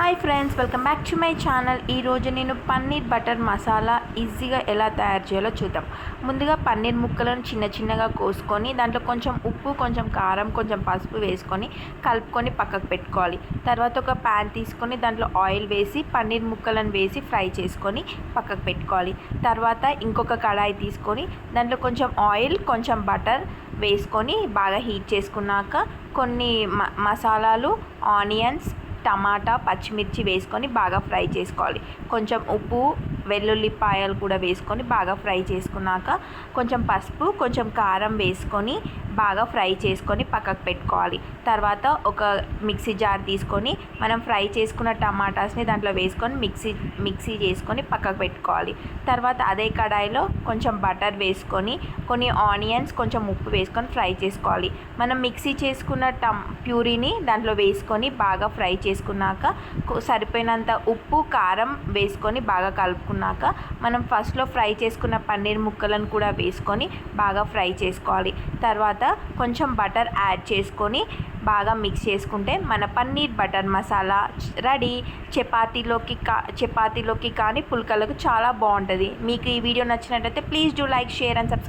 Hi friends, welcome back to my channel. ఈరోజు నేను paneer butter masala ఈజీగా ఎలా తయారు చేయాలో చూద్దాం. ముందుగా పన్నీర్ ముక్కలను చిన్న చిన్నగా కోసుకొని దాంట్లో కొంచెం ఉప్పు, కొంచెం కారం, కొంచెం పసుపు వేసుకొని కలుపుకొని పక్కకు పెట్టుకోవాలి. తర్వాత ఒక ప్యాన్ తీసుకొని దాంట్లో ఆయిల్ వేసి పన్నీర్ ముక్కలను వేసి ఫ్రై చేసుకొని పక్కకు పెట్టుకోవాలి. తర్వాత ఇంకొక కడాయి తీసుకొని దాంట్లో కొంచెం ఆయిల్, కొంచెం బటర్ వేసుకొని బాగా హీట్ చేసుకున్నాక కొన్ని మసాలాలు, ఆనియన్స్, టమాటా, పచ్చిమిర్చి వేసుకొని బాగా ఫ్రై చేసుకోవాలి. కొంచెం ఉప్పు, వెల్లుల్లిపాయలు కూడా వేసుకొని బాగా ఫ్రై చేసుకున్నాక కొంచెం పసుపు, కొంచెం కారం వేసుకొని బాగా ఫ్రై చేసుకొని పక్కకు పెట్టుకోవాలి. తర్వాత ఒక మిక్సీ జార్ తీసుకొని మనం ఫ్రై చేసుకున్న టమాటాస్ని దాంట్లో వేసుకొని మిక్సీ చేసుకొని పక్కకు పెట్టుకోవాలి. తర్వాత అదే కడాయిలో కొంచెం బటర్ వేసుకొని కొన్ని ఆనియన్స్, కొంచెం ఉప్పు వేసుకొని ఫ్రై చేసుకోవాలి. మనం మిక్సీ చేసుకున్న ప్యూరీని దాంట్లో వేసుకొని బాగా ఫ్రై చేసుకున్నాక సరిపోయినంత ఉప్పు, కారం వేసుకొని బాగా కలుపుకున్నాక మనం ఫస్ట్లో ఫ్రై చేసుకున్న పన్నీర్ ముక్కలను కూడా వేసుకొని బాగా ఫ్రై చేసుకోవాలి. తర్వాత కొంచెం బటర్ యాడ్ చేసుకొని బాగా మిక్స్ చేసుకుంటే మన పన్నీర్ బటర్ మసాలా రెడీ. చపాతీలోకి కానీ పుల్కలకు చాలా బాగుంటుంది. మీకు ఈ వీడియో నచ్చినట్లయితే please do like, share and subscribe.